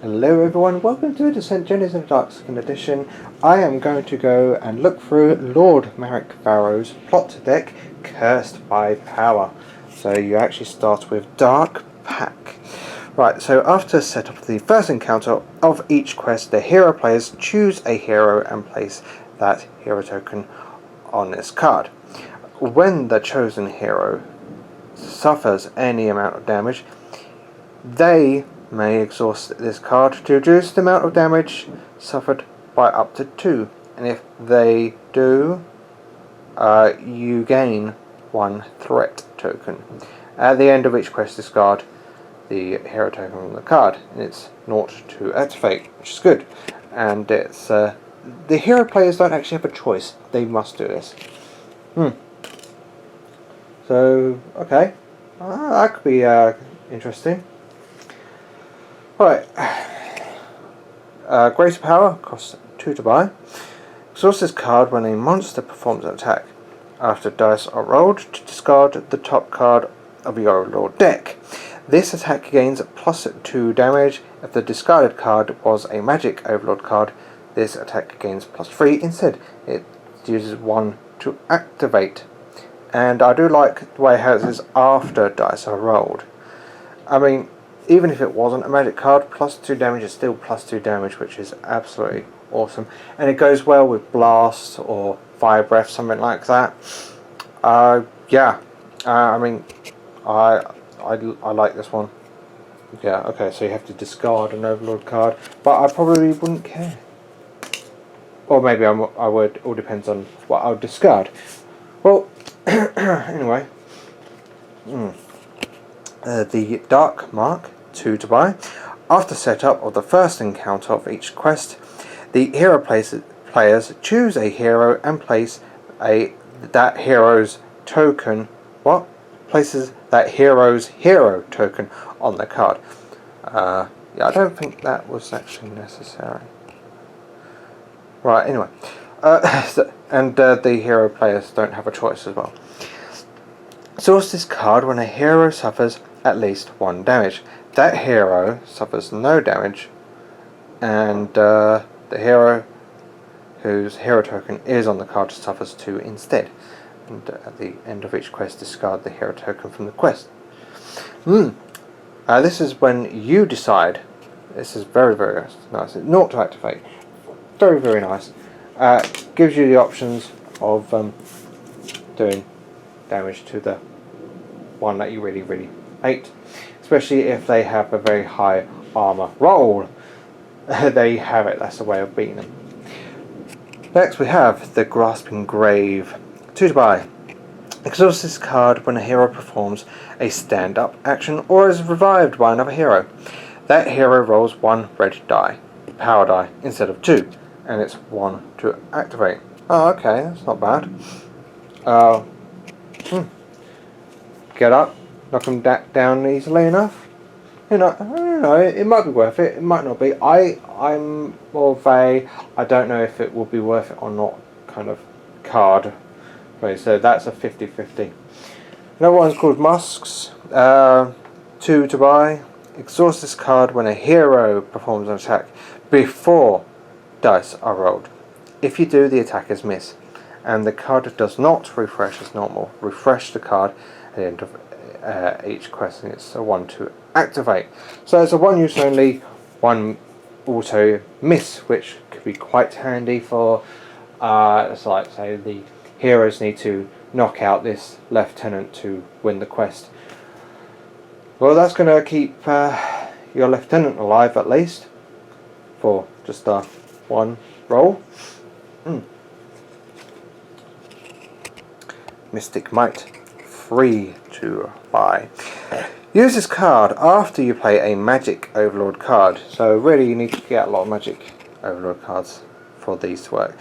Hello everyone, welcome to Descent Journeys in the Dark Second Edition. I am going to go and look through Lord Merick Farrow's plot deck, Cursed by Power. So you actually start with Dark Pack. Right, so after setup of the first encounter of each quest, the hero players choose a hero and place that hero token on this card. When the chosen hero suffers any amount of damage, they may exhaust this card to reduce the amount of damage suffered by up to 2, and if they do, you gain 1 threat token. At the end of each quest, discard the hero token from the card, and it's 0 to activate, which is good. And it's the hero players don't actually have a choice; they must do this. So okay, that could be interesting. Right, Greater Power costs 2 to buy. Exhaust this card when a monster performs an attack. After dice are rolled, to discard the top card of your Overlord deck. This attack gains plus 2 damage. If the discarded card was a magic Overlord card, this attack gains plus 3 instead. It uses 1 to activate. And I do like the way it has this after dice are rolled. I mean, even if it wasn't a magic card, plus 2 damage is still plus 2 damage, which is absolutely awesome. And it goes well with Blast or Fire Breath, something like that. Yeah, I mean, I like this one. Yeah, okay, so you have to discard an Overlord card, but I probably wouldn't care. Or maybe I would, it all depends on what I would discard. Well, anyway. The Dark Mark, 2 to buy. After setup of the first encounter of each quest, the hero players choose a hero and place that hero's token. What? Places that hero's hero token on the card. Yeah, I don't think that was actually necessary. Right. Anyway, and the hero players don't have a choice as well. Source this card when a hero suffers at least 1 damage. That hero suffers no damage, and the hero whose hero token is on the card suffers 2 instead. And at the end of each quest, discard the hero token from the quest. This is when you decide. This is very, very nice. 0 to activate. Very, very nice. Gives you the options of doing damage to the one that you really, really hate, especially if they have a very high armor roll. There you have it, that's the way of beating them. Next we have the Grasping Grave, 2 to buy. Exhaust this card when a hero performs a stand-up action or is revived by another hero. That hero rolls 1 red die, power die, instead of 2, and it's 1 to activate. Oh, okay, that's not bad. Get up, knock them down easily enough. You know, I don't know, it might be worth it, it might not be. I'm more of a, I don't know if it will be worth it or not kind of card. Okay, so that's a 50-50. Another one's called Musks, 2 to buy. Exhaust this card when a hero performs an attack before dice are rolled. If you do, the attack is miss, and the card does not refresh as normal. Refresh the card at the end of each quest, and it's a 1 to activate. So it's a 1 use only, 1 auto miss, which could be quite handy for, it's like, say, the heroes need to knock out this lieutenant to win the quest. Well, that's going to keep your lieutenant alive at least for just 1 roll. Mystic Might, 3 to buy. Use this card after you play a Magic Overlord card. So really you need to get a lot of Magic Overlord cards for these to work.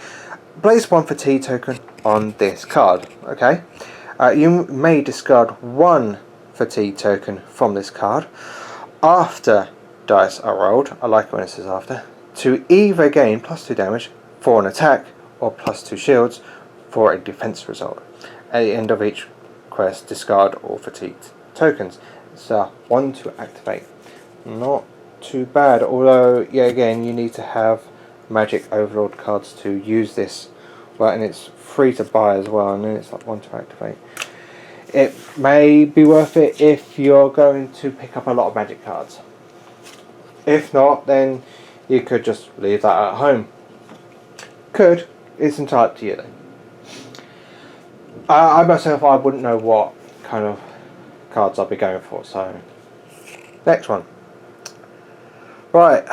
Place 1 fatigue token on this card. Okay. You may discard 1 fatigue token from this card after dice are rolled. I like when it says after. To either gain plus 2 damage for an attack or plus 2 shields for a defense result. At the end of each quest, discard all fatigued tokens. It's 1 to activate. Not too bad. Although, yeah, again, you need to have Magic Overlord cards to use this. Right, and it's free to buy as well, and then it's like 1 to activate. It may be worth it if you're going to pick up a lot of Magic cards. If not, then you could just leave that at home. Could. It's entirely up to you then. I myself, I wouldn't know what kind of cards I'll be going for, so... Next one. Right.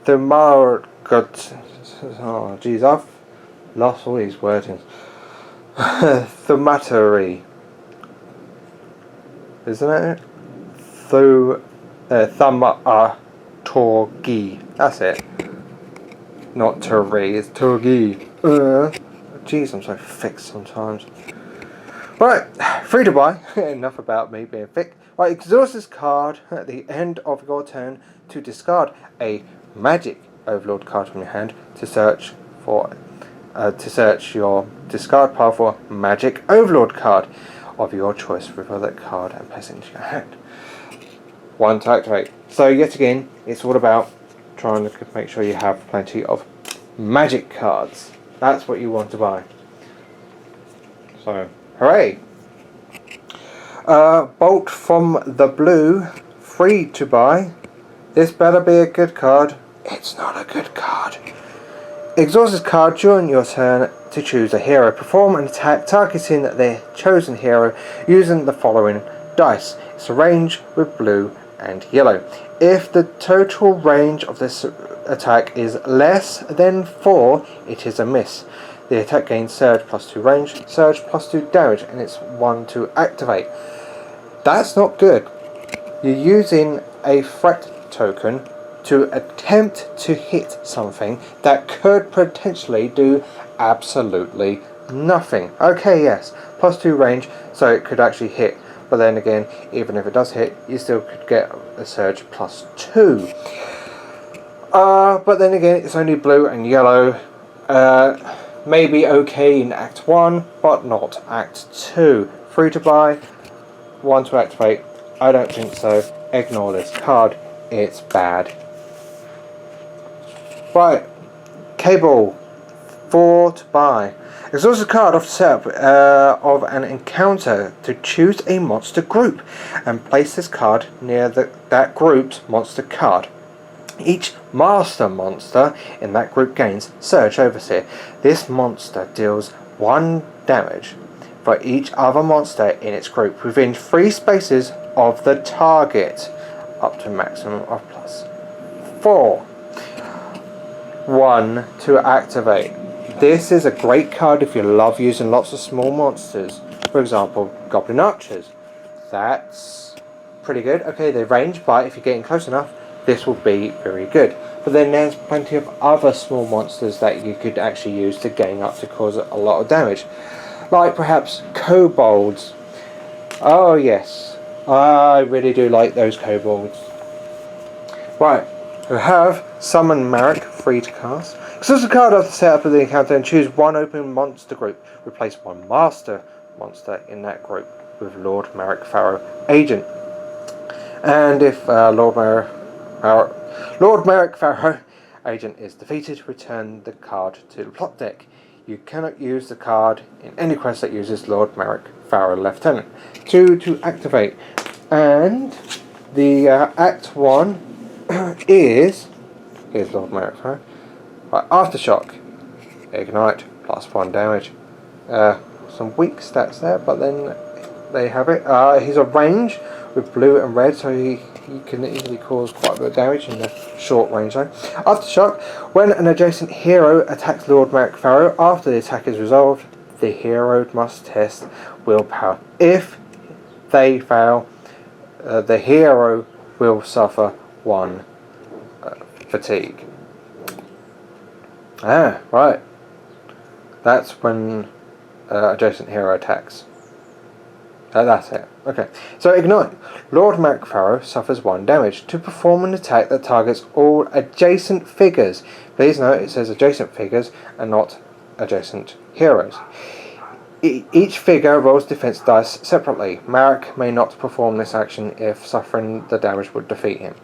The Margot... Oh, jeez, I've lost all these wordings. The Mattery. Isn't it? Thaumaturgy. That's it. Not Turgi, it's Turgi. Jeez, I'm so thick sometimes. Right, free to buy. Enough about me being thick. Right, exhaust this card at the end of your turn to discard a Magic Overlord card from your hand to search your discard pile for Magic Overlord card of your choice. Reveal that card and place it into your hand. 1 to activate. So yet again, it's all about trying to make sure you have plenty of Magic cards. That's what you want to buy. So, hooray! Bolt from the Blue, free to buy. This better be a good card. It's not a good card. Exhaust this card during your turn to choose a hero. Perform an attack targeting the chosen hero using the following dice. It's a range with blue and yellow. If the total range of this attack is less than 4, it is a miss. The attack gains Surge +2 range, Surge +2 damage, and it's 1 to activate. That's not good. You're using a threat token to attempt to hit something that could potentially do absolutely nothing. Okay, yes, +2 range, so it could actually hit. But then again, even if it does hit, you still could get a Surge +2. But then again, it's only blue and yellow. Maybe okay in Act 1, but not Act 2. Free to buy, 1 to activate. I don't think so. Ignore this card. It's bad. Right. Cable. 4 to buy. Exhaust a card off the setup of an encounter to choose a monster group and place this card near that group's monster card. Each master monster in that group gains Surge Overseer. This monster deals 1 damage for each other monster in its group within 3 spaces of the target, up to a maximum of +4. 1 to activate. This is a great card if you love using lots of small monsters. For example, Goblin Archers. That's pretty good. Okay, they range, but if you're getting close enough, this will be very good. But then there's plenty of other small monsters that you could actually use to gain up to cause a lot of damage. Like perhaps kobolds. Oh yes, I really do like those kobolds. Right, we have Summon Merrick, free to cast. Exhaust a card off the setup of the encounter and choose 1 open monster group. Replace 1 master monster in that group with Lord Merick Farrow, agent. And if Lord Merick Farrow, agent, is defeated, return the card to the plot deck. You cannot use the card in any quest that uses Lord Merick Farrow, Lieutenant. 2 to activate. And the Act 1 is Lord Merick Farrow. Right, Aftershock. Ignite, +1 damage. Some weak stats there, but then they have it. He's a range with blue and red, so he can easily cause quite a bit of damage in the short range zone. Aftershock. When an adjacent hero attacks Lord Merick Farrow, after the attack is resolved, the hero must test willpower. If they fail, the hero will suffer 1 fatigue. Ah, right. That's when adjacent hero attacks. That's it. Okay. So Ignite. Lord Merick Farrow suffers 1 damage to perform an attack that targets all adjacent figures. Please note it says adjacent figures and not adjacent heroes. Each figure rolls defense dice separately. Merrick may not perform this action if suffering the damage would defeat him.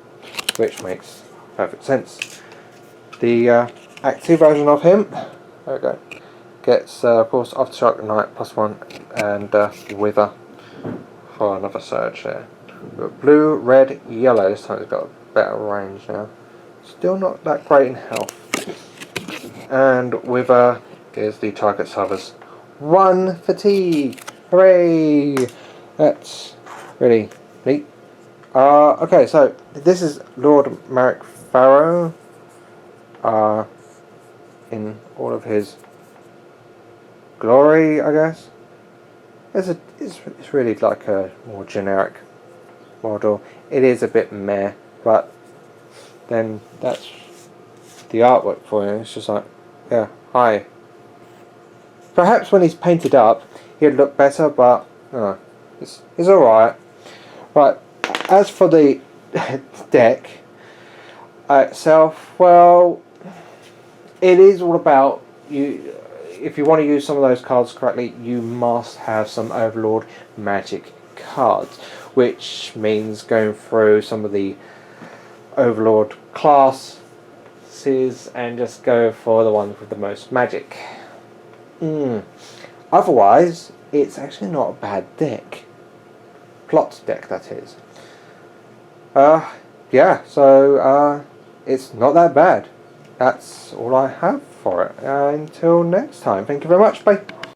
which makes perfect sense. The Act 2 version of him, there we go, gets of course Aftershock Ignite +1 and Wither for another surge there. But blue, red, yellow, this time it's got a better range now. Still not that great in health. And Wither is the target suffers 1 fatigue. Hooray! That's really neat. Okay, so this is Lord Merick Farrow. In all of his glory, I guess. It's really like a more generic model. It is a bit meh, but then that's the artwork for you. It's just like, yeah, hi. Perhaps when he's painted up, he'd look better, but it's alright. Right, as for the deck itself, well, it is all about you. If you want to use some of those cards correctly, you must have some Overlord magic cards, which means going through some of the Overlord classes and just go for the ones with the most magic. Otherwise, it's actually not a bad deck. Plot deck, that is. Yeah, so it's not that bad. That's all I have for it. Until next time, thank you very much. Bye.